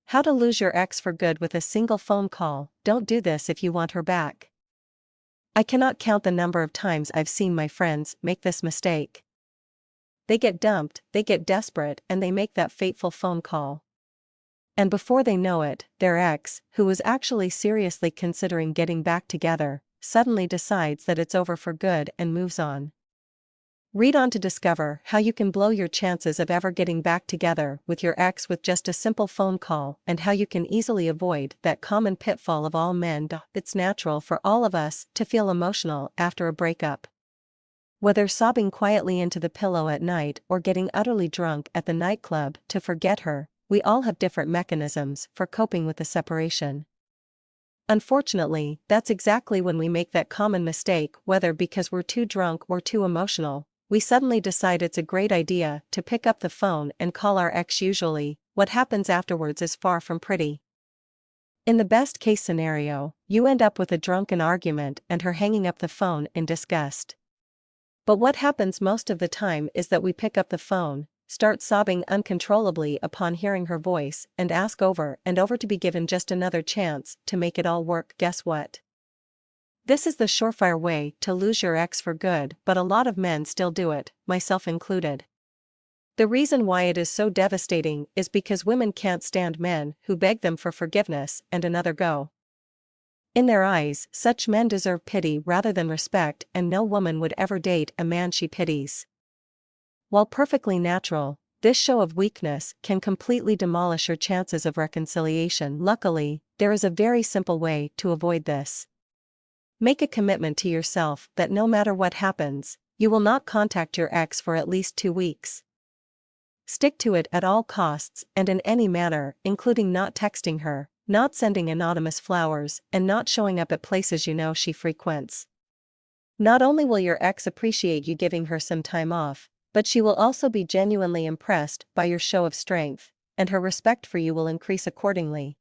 How to lose your ex for good with a single phone call. Don't do this if you want her back. I cannot count the number of times I've seen my friends make this mistake. They get dumped, they get desperate, and they make that fateful phone call. And before they know it, their ex, who was actually seriously considering getting back together, suddenly decides that it's over for good and moves on. Read on to discover how you can blow your chances of ever getting back together with your ex with just a simple phone call, and how you can easily avoid that common pitfall of all men. It's natural for all of us to feel emotional after a breakup. Whether sobbing quietly into the pillow at night or getting utterly drunk at the nightclub to forget her, we all have different mechanisms for coping with the separation. Unfortunately, that's exactly when we make that common mistake, whether because we're too drunk or too emotional. We suddenly decide it's a great idea to pick up the phone and call our ex. Usually, what happens afterwards is far from pretty. In the best case scenario, you end up with a drunken argument and her hanging up the phone in disgust. But what happens most of the time is that we pick up the phone, start sobbing uncontrollably upon hearing her voice, and ask over and over to be given just another chance to make it all work. Guess what? This is the surefire way to lose your ex for good, but a lot of men still do it, myself included. The reason why it is so devastating is because women can't stand men who beg them for forgiveness and another go. In their eyes, such men deserve pity rather than respect, and no woman would ever date a man she pities. While perfectly natural, this show of weakness can completely demolish your chances of reconciliation. Luckily, there is a very simple way to avoid this. Make a commitment to yourself that no matter what happens, you will not contact your ex for at least 2 weeks. Stick to it at all costs and in any manner, including not texting her, not sending anonymous flowers, and not showing up at places you know she frequents. Not only will your ex appreciate you giving her some time off, but she will also be genuinely impressed by your show of strength, and her respect for you will increase accordingly.